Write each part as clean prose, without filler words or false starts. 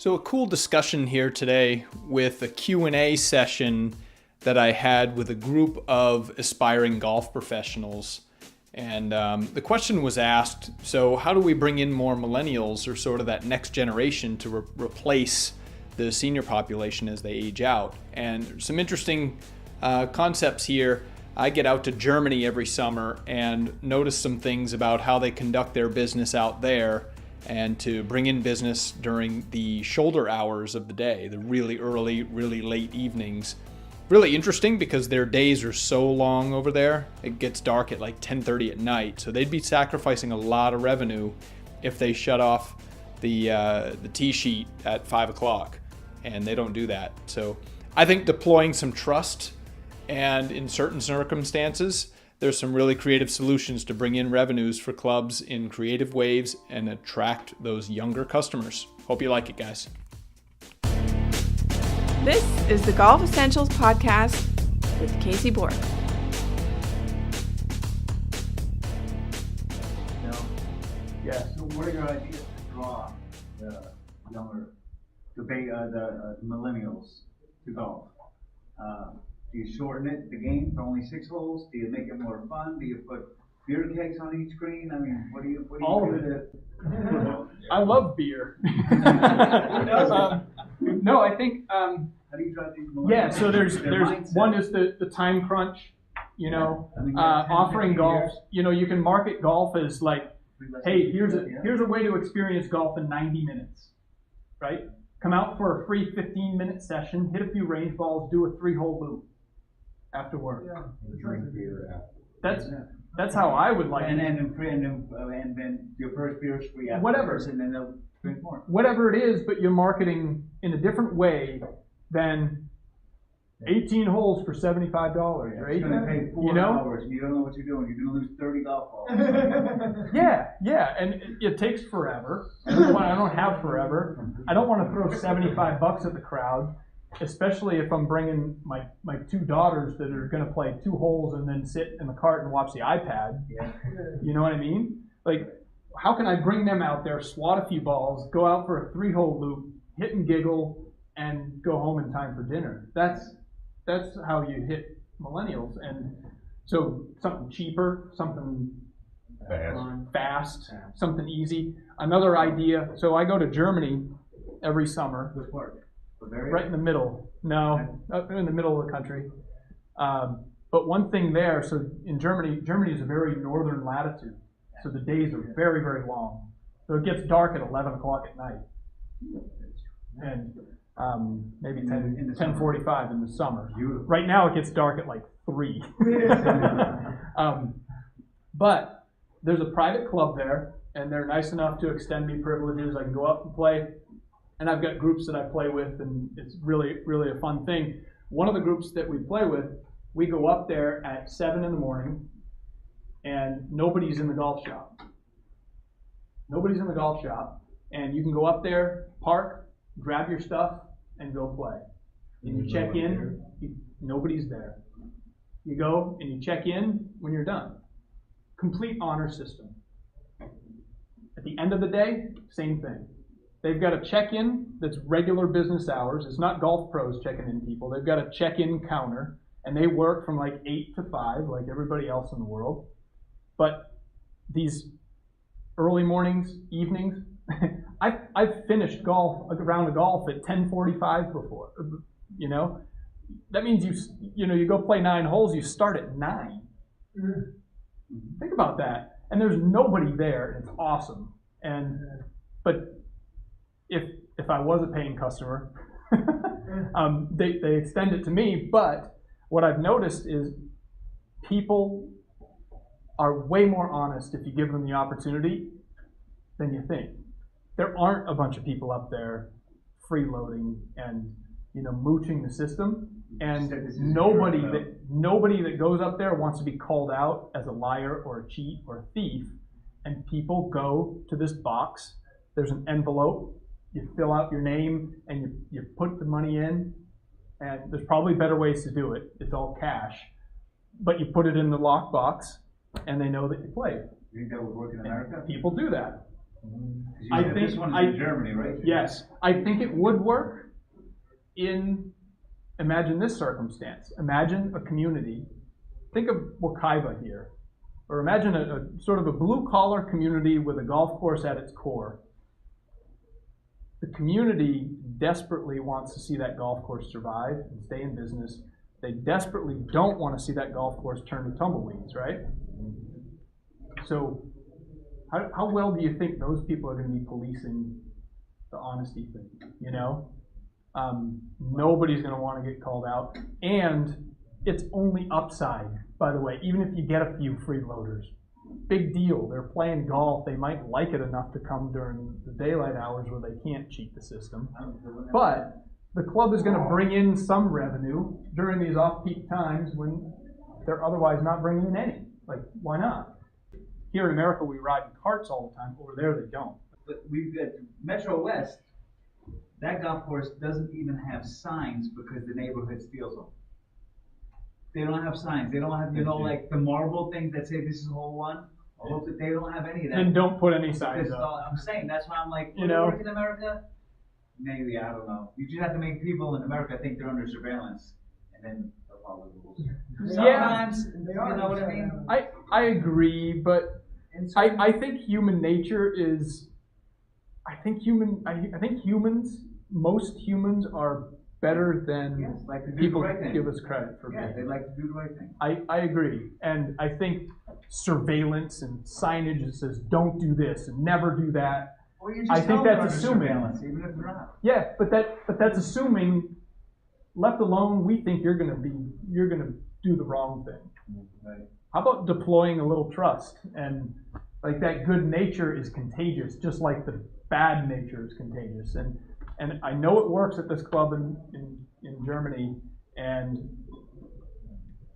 So a cool discussion here today with a Q&A session that I had with a group of aspiring golf professionals. And the question was asked, so how do we bring in more millennials or sort of that next generation to replace the senior population as they age out? And there's some interesting concepts here. I get out to Germany every summer and notice some things about how they conduct their business out there and to bring in business during the shoulder hours of the day, the really early, really late evenings. Really interesting because their days are so long over there. It gets dark at like 10:30 at night. So they'd be sacrificing a lot of revenue if they shut off the tee sheet at 5 o'clock, and they don't do that. So I think deploying some trust, and in certain circumstances, there's some really creative solutions to bring in revenues for clubs in creative ways and attract those younger customers. Hope you like it, guys. This is the Golf Essentials Podcast with Casey Bork. Yeah, so what are your ideas to draw the younger, the millennials to golf? Do you shorten it, the game, to only 6 holes? Do you make it more fun? Do you put beer kegs on each green? I mean, what do you All do of it. to... I love beer. No, I think, How do you drive these millennials? yeah, so there's mindset? one is the time crunch, offering 10, 15 golf. years. You can market golf as like, hey, here's a way to experience golf in 90 minutes, right? Come out for a free 15-minute session, hit a few range balls, do a 3-hole loop after work. Drink beer after. That's how I would like And it. then your first beer is free after. Whatever. And then they'll drink more. Whatever it is, but you're marketing in a different way than 18 holes for $75, right? It's going to take 4 hours and you don't know what you're doing. You're going to lose 30 golf balls. Yeah, and it takes forever. I don't have forever. I don't want to throw $75 at the crowd, especially if I'm bringing my 2 daughters that are going to play 2 holes and then sit in the cart and watch the iPad. Yeah. You know what I mean? Like, how can I bring them out there, swat a few balls, go out for a 3-hole loop, hit and giggle, and go home in time for dinner? That's how you hit millennials. And so something cheaper, something fast, something easy. Another idea, so I go to Germany every summer. Which part? Bavaria? Right in the middle. No, up in the middle of the country. But one thing there, so in Germany is a very northern latitude. So the days are very, very long. So it gets dark at 11 o'clock at night. And maybe 10:45 in the summer. Beautiful. Right now it gets dark at like 3. But there's a private club there, and they're nice enough to extend me privileges. I can go up and play, and I've got groups that I play with, and it's really, really a fun thing. One of the groups that we play with, we go up there at 7 in the morning, and nobody's in the golf shop. Nobody's in the golf shop, and you can go up there, park, grab your stuff, and go play. And you check in, nobody's there. You go and you check in when you're done. Complete honor system. At the end of the day, same thing. They've got a check-in that's regular business hours. It's not golf pros checking in people. They've got a check-in counter, and they work from like 8 to 5, like everybody else in the world. But these early mornings, evenings, I've finished a round of golf at 10:45 before. That means you go play 9 holes. You start at 9. Think about that. And there's nobody there. It's awesome. But if I was a paying customer, they extend it to me. But what I've noticed is people are way more honest if you give them the opportunity than you think. There aren't a bunch of people up there freeloading and mooching the system, and nobody that goes up there wants to be called out as a liar or a cheat or a thief. And people go to this box. There's an envelope. You fill out your name and you put the money in. And there's probably better ways to do it. It's all cash, but you put it in the lockbox, and they know that you played. You think that would work in America? People do that. I This think one's in Germany, right? Yes, I think it would work in, imagine this circumstance. Imagine a community, think of Wakaiva here, or imagine a sort of a blue-collar community with a golf course at its core. The community desperately wants to see that golf course survive and stay in business. They desperately don't want to see that golf course turn to tumbleweeds, right? So how well do you think those people are going to be policing the honesty thing, you know? Nobody's going to want to get called out. And it's only upside, by the way, even if you get a few freeloaders. Big deal. They're playing golf. They might like it enough to come during the daylight hours where they can't cheat the system. But the club is going to bring in some revenue during these off-peak times when they're otherwise not bringing in any. Like, why not? Here in America, we ride in carts all the time. Over there, they don't. But we've got Metro West, that golf course doesn't even have signs because the neighborhood steals them. They don't have signs. They don't have, like the marble things that say this is hole one. They don't have any of that. And don't put any signs Because, up. I'm saying, that's why I'm like, You know? work in America? Maybe, I don't know. You just have to make people in America think they're under surveillance, and then they'll follow the rules. Yeah. Sometimes, you know what I mean? I agree, but I think human nature is, I think humans, most humans are better than Yes, like to do people the right thing. give us credit for Yeah, being. they like to do the right thing. I agree. And I think surveillance and signage that says don't do this and never do that. Or you just I think tell them that's they're under assuming. surveillance, even if they're not. Yeah, but that's assuming, left alone, we think you're gonna do the wrong thing. Right. How about deploying a little trust? And like that good nature is contagious, just like the bad nature is contagious. And I know it works at this club in Germany, and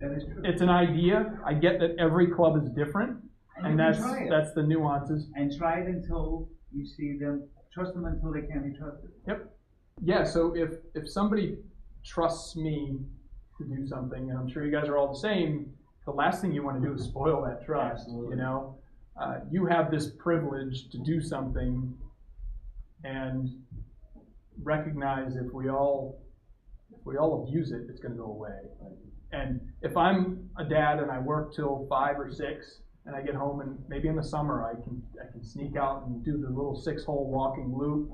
That is true. it's an idea. I get that every club is different, And and you can try it. that's the nuances. And try it until you see them, trust them until they can't be trusted. Yep. Yeah, so if somebody trusts me to do something, and I'm sure you guys are all the same, the last thing you want to do is spoil that trust. Absolutely. You know, you have this privilege to do something, and recognize if we all abuse it, it's going to go away. And if I'm a dad and I work till 5 or 6, and I get home, and maybe in the summer I can sneak out and do the little 6-hole walking loop,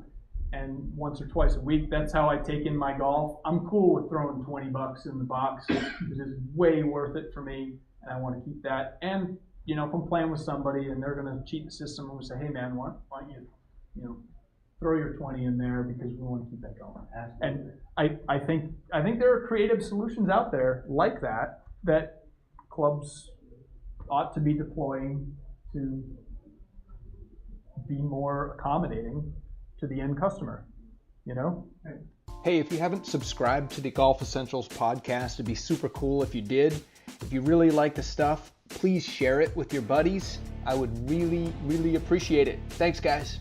and once or twice a week, that's how I take in my golf. I'm cool with throwing $20 in the box. It's just way worth it for me, and I want to keep that. And if I'm playing with somebody and they're going to cheat the system, and we say, hey man, why don't you throw your 20 in there because we want to keep that going. Absolutely. And I think there are creative solutions out there like that clubs ought to be deploying to be more accommodating to the end customer, Hey, if you haven't subscribed to the Golf Essentials podcast, it'd be super cool if you did. If you really like the stuff, please share it with your buddies. I would really, really appreciate it. Thanks, guys.